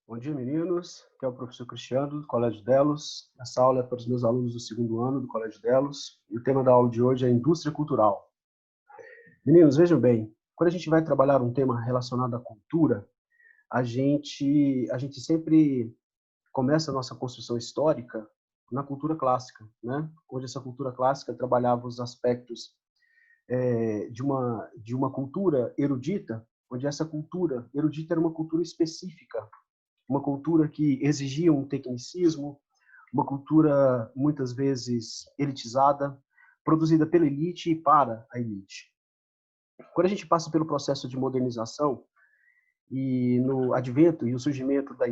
Bom dia, meninos. Aqui é o professor Cristiano, do Colégio Delos. Essa aula é para os meus alunos do segundo ano do Colégio Delos. E o tema da aula de hoje é indústria cultural. Meninos, vejam bem, quando a gente vai trabalhar um tema relacionado à cultura, a gente sempre começa a nossa construção histórica na cultura clássica, né? Onde essa cultura clássica trabalhava os aspectos de uma cultura erudita, onde essa cultura erudita era uma cultura específica, uma cultura que exigia um tecnicismo, uma cultura muitas vezes elitizada, produzida pela elite e para a elite. Quando a gente passa pelo processo de modernização e no advento e o surgimento da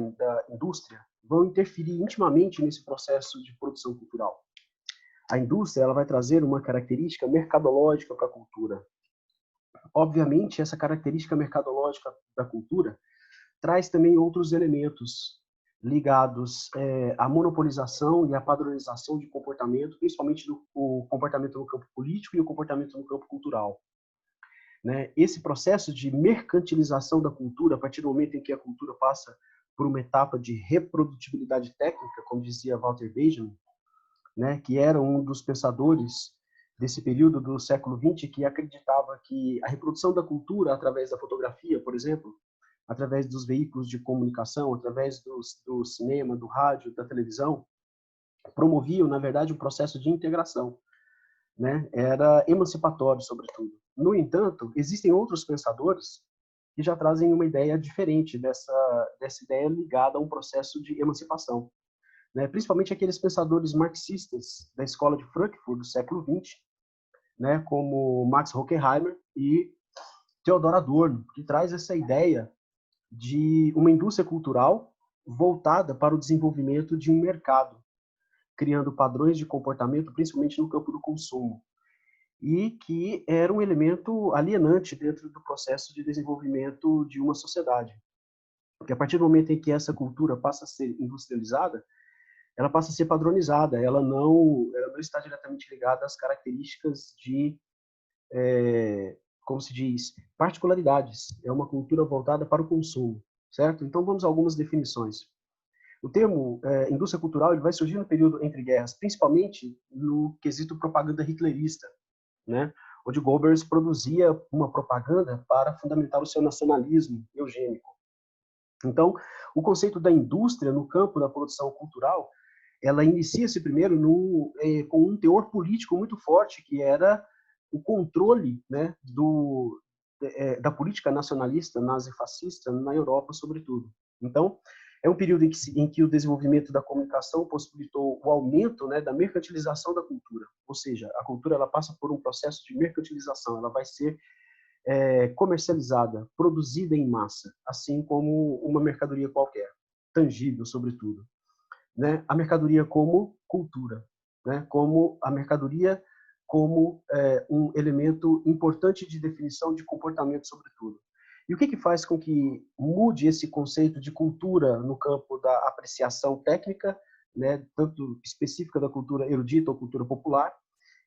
indústria, vão interferir intimamente nesse processo de produção cultural. A indústria ela vai trazer uma característica mercadológica para a cultura. Obviamente, essa característica mercadológica da cultura traz também outros elementos ligados à monopolização e à padronização de comportamento, principalmente o comportamento no campo político e o comportamento no campo cultural. Né? Esse processo de mercantilização da cultura, a partir do momento em que a cultura passa por uma etapa de reprodutibilidade técnica, como dizia Walter Benjamin, né, que era um dos pensadores desse período do século XX, que acreditava que a reprodução da cultura através da fotografia, por exemplo, através dos veículos de comunicação, através do cinema, do rádio, da televisão, promoviam, na verdade, um processo de integração, né? Era emancipatório, sobretudo. No entanto, existem outros pensadores que já trazem uma ideia diferente dessa ideia ligada a um processo de emancipação, né? Principalmente aqueles pensadores marxistas da escola de Frankfurt do século XX, né? Como Max Horkheimer e Theodor Adorno, que traz essa ideia de uma indústria cultural voltada para o desenvolvimento de um mercado, criando padrões de comportamento, principalmente no campo do consumo, e que era um elemento alienante dentro do processo de desenvolvimento de uma sociedade. Porque a partir do momento em que essa cultura passa a ser industrializada, ela passa a ser padronizada, ela não está diretamente ligada às características de, como se diz, particularidades. É uma cultura voltada para o consumo, certo? Então vamos a algumas definições. O termo indústria cultural ele vai surgir no período entre guerras, principalmente no quesito propaganda hitlerista, né? Onde Goebbels produzia uma propaganda para fundamentar o seu nacionalismo eugênico. Então, o conceito da indústria no campo da produção cultural, ela inicia-se primeiro com um teor político muito forte, que era o controle, né, da política nacionalista, nazifascista, na Europa, sobretudo. Então, é um período em que o desenvolvimento da comunicação possibilitou o aumento, né, da mercantilização da cultura. Ou seja, a cultura ela passa por um processo de mercantilização, ela vai ser comercializada, produzida em massa, assim como uma mercadoria qualquer, tangível, sobretudo. Né? A mercadoria como cultura, né? Como a mercadoria como um elemento importante de definição de comportamento, sobretudo. E o que faz com que mude esse conceito de cultura no campo da apreciação técnica, né, tanto específica da cultura erudita ou cultura popular,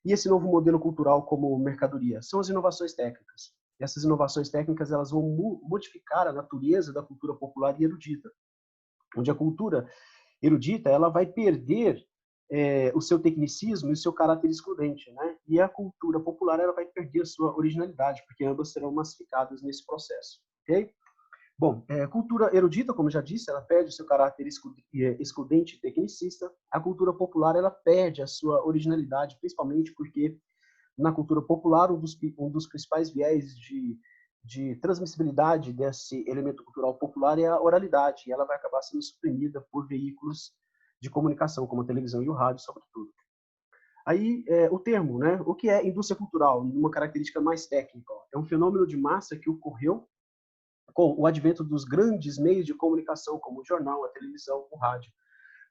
e esse novo modelo cultural como mercadoria? São as inovações técnicas. Essas inovações técnicas elas vão modificar a natureza da cultura popular e erudita, onde a cultura erudita ela vai perder o seu tecnicismo e o seu caráter excludente, né? E a cultura popular ela vai perder a sua originalidade, porque ambas serão massificadas nesse processo, ok? Bom, cultura erudita, como já disse, ela perde o seu caráter excludente e tecnicista. A cultura popular ela perde a sua originalidade, principalmente porque na cultura popular um dos principais viés de transmissibilidade desse elemento cultural popular é a oralidade, e ela vai acabar sendo suprimida por veículos de comunicação, como a televisão e o rádio, sobretudo. Aí, o termo, né? O que é indústria cultural? Uma característica mais técnica. Ó, é um fenômeno de massa que ocorreu com o advento dos grandes meios de comunicação, como o jornal, a televisão, o rádio.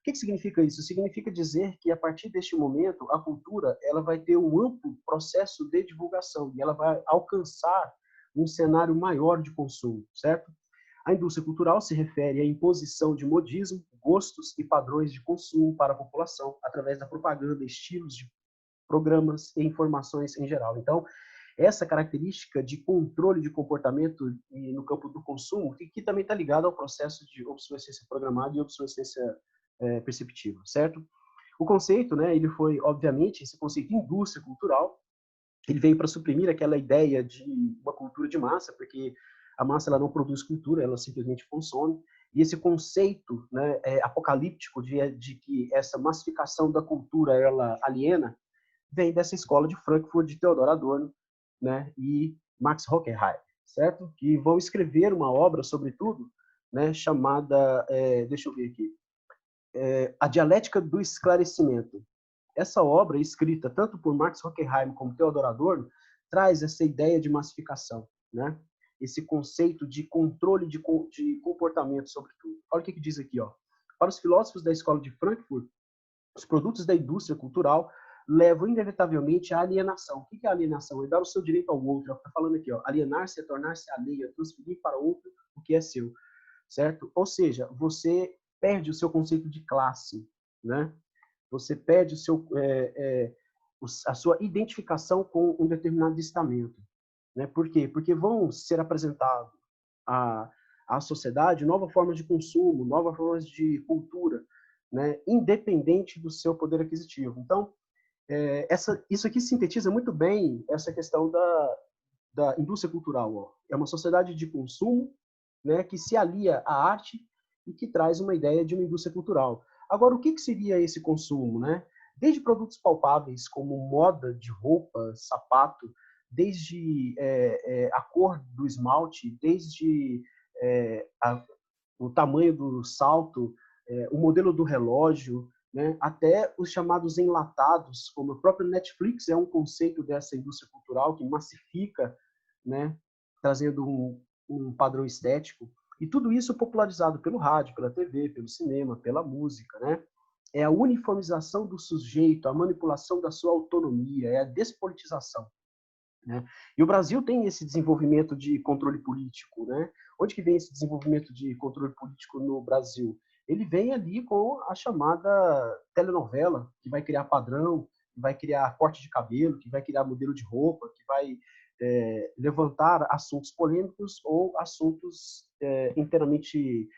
O que significa isso? Significa dizer que, a partir deste momento, a cultura ela vai ter um amplo processo de divulgação e ela vai alcançar um cenário maior de consumo, certo? A indústria cultural se refere à imposição de modismo, gostos e padrões de consumo para a população, através da propaganda, estilos de programas e informações em geral. Então, essa característica de controle de comportamento no campo do consumo, que também está ligado ao processo de obsolescência programada e obsolescência perceptiva, certo? O conceito, né, ele foi, obviamente, esse conceito de indústria cultural, ele veio para suprimir aquela ideia de uma cultura de massa, porque a massa ela não produz cultura, ela simplesmente consome. E esse conceito, né, apocalíptico de que essa massificação da cultura ela aliena, vem dessa escola de Frankfurt de Theodor Adorno, né, e Max Horkheimer, certo? Que vão escrever uma obra, sobretudo, né, chamada, deixa eu ver aqui, A Dialética do Esclarecimento. Essa obra, escrita tanto por Max Horkheimer como Theodor Adorno, traz essa ideia de massificação, né? Esse conceito de controle de comportamento, sobretudo. Olha o que diz aqui, ó. Para os filósofos da escola de Frankfurt, os produtos da indústria cultural levam inevitavelmente à alienação. O que é alienação? É dar o seu direito ao outro. Está falando aqui, ó, alienar-se é tornar-se alheio, é transferir para outro o que é seu, certo? Ou seja, você perde o seu conceito de classe, né? Você perde a sua identificação com um determinado estamento, né? Por quê? Porque vão ser apresentados à sociedade novas formas de consumo, novas formas de cultura, né? Independente do seu poder aquisitivo. Então, isso aqui sintetiza muito bem essa questão da indústria cultural. Ó. É uma sociedade de consumo, né, que se alia à arte e que traz uma ideia de uma indústria cultural. Agora, o que seria esse consumo? Né? Desde produtos palpáveis, como moda de roupa, sapato, desde a cor do esmalte, desde o tamanho do salto, o modelo do relógio, né? Até os chamados enlatados, como o próprio Netflix é um conceito dessa indústria cultural que massifica, né? Trazendo um padrão estético. E tudo isso popularizado pelo rádio, pela TV, pelo cinema, pela música, né? É a uniformização do sujeito, a manipulação da sua autonomia, é a despolitização. Né? E o Brasil tem esse desenvolvimento de controle político. Né? Onde que vem esse desenvolvimento de controle político no Brasil? Ele vem ali com a chamada telenovela, que vai criar padrão, que vai criar corte de cabelo, que vai criar modelo de roupa, que vai levantar assuntos polêmicos ou assuntos inteiramente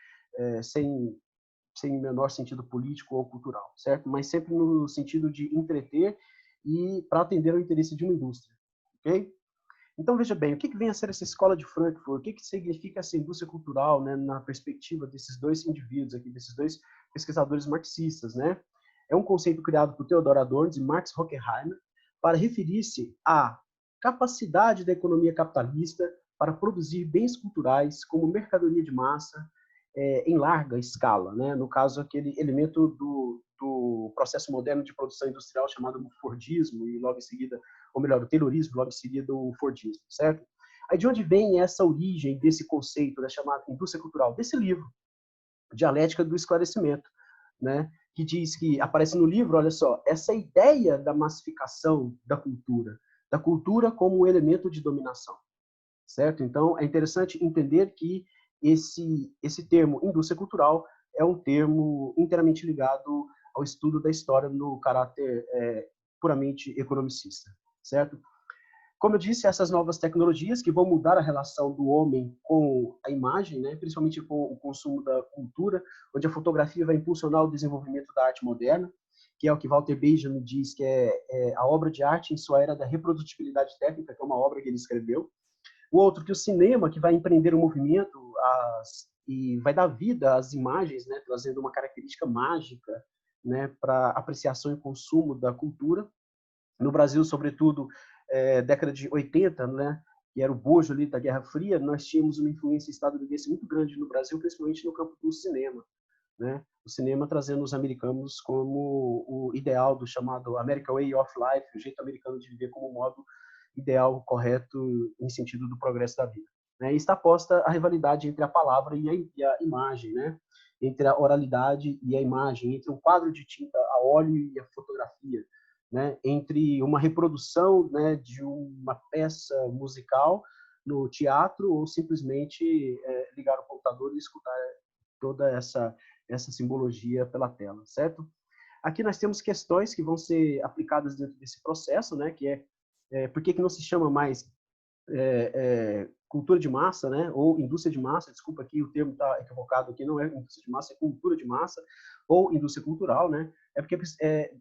sem menor sentido político ou cultural, certo? Mas sempre no sentido de entreter e para atender ao interesse de uma indústria, ok? Então, veja bem, o que vem a ser essa escola de Frankfurt? O que significa essa indústria cultural, né, na perspectiva desses dois indivíduos aqui, desses dois pesquisadores marxistas, né? É um conceito criado por Theodor Adorno e Max Horkheimer para referir-se à capacidade da economia capitalista para produzir bens culturais como mercadoria de massa em larga escala, né? No caso, aquele elemento do processo moderno de produção industrial chamado Fordismo e logo em seguida, ou melhor, o Taylorismo, logo em seguida o Fordismo, certo? Aí de onde vem essa origem desse conceito da chamada indústria cultural? Desse livro, Dialética do Esclarecimento, né? Que diz que, aparece no livro, olha só, essa ideia da massificação da cultura como um elemento de dominação, certo? Então, é interessante entender que esse termo indústria cultural é um termo inteiramente ligado ao estudo da história no caráter puramente economicista, certo? Como eu disse, essas novas tecnologias que vão mudar a relação do homem com a imagem, né, principalmente com o consumo da cultura, onde a fotografia vai impulsionar o desenvolvimento da arte moderna, que é o que Walter Benjamin diz que é a obra de arte em sua era da reprodutibilidade técnica, que é uma obra que ele escreveu. O outro, que o cinema, que vai empreender o movimento e vai dar vida às imagens, né, trazendo uma característica mágica, né, para apreciação e consumo da cultura. No Brasil, sobretudo, década de 80, né, que era o bojo ali da Guerra Fria, nós tínhamos uma influência estadunidense muito grande no Brasil, principalmente no campo do cinema. Né? O cinema trazendo os americanos como o ideal do chamado American Way of Life, o jeito americano de viver como modo ideal, correto, em sentido do progresso da vida. Né? E está posta a rivalidade entre a palavra e a imagem, né? Entre a oralidade e a imagem, entre um quadro de tinta a óleo e a fotografia, né? Entre uma reprodução, né, de uma peça musical no teatro ou simplesmente ligar o computador e escutar toda essa simbologia pela tela, certo? Aqui nós temos questões que vão ser aplicadas dentro desse processo, né, que por que não se chama mais cultura de massa, né, ou indústria de massa, desculpa aqui, o termo está equivocado aqui, não é indústria de massa, é cultura de massa, ou indústria cultural, né, porque,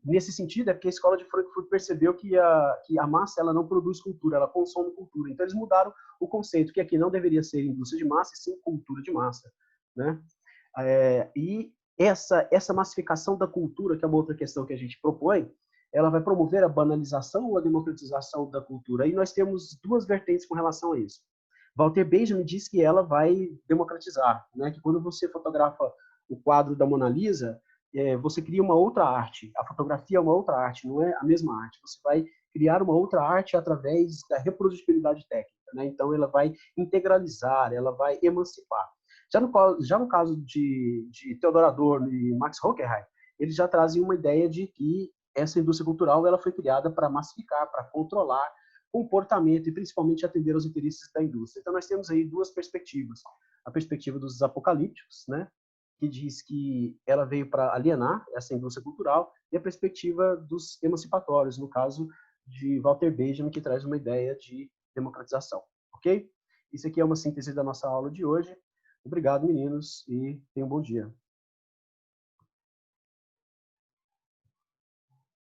nesse sentido, é porque a escola de Frankfurt percebeu que a massa, ela não produz cultura, ela consome cultura, então eles mudaram o conceito, que aqui não deveria ser indústria de massa, e sim cultura de massa, né, e essa massificação da cultura, que é uma outra questão que a gente propõe, ela vai promover a banalização ou a democratização da cultura. E nós temos duas vertentes com relação a isso. Walter Benjamin diz que ela vai democratizar, né? Que quando você fotografa o quadro da Mona Lisa, você cria uma outra arte. A fotografia é uma outra arte, não é a mesma arte. Você vai criar uma outra arte através da reprodutibilidade técnica, né? Então, ela vai integralizar, ela vai emancipar. Já no caso de Theodor Adorno e Max Horkheimer, eles já trazem uma ideia de que essa indústria cultural ela foi criada para massificar, para controlar comportamento e principalmente atender aos interesses da indústria. Então nós temos aí duas perspectivas. A perspectiva dos apocalípticos, né, que diz que ela veio para alienar essa indústria cultural, e a perspectiva dos emancipatórios, no caso de Walter Benjamin, que traz uma ideia de democratização. Ok? Isso aqui é uma síntese da nossa aula de hoje. Obrigado, meninos, e tenham um bom dia.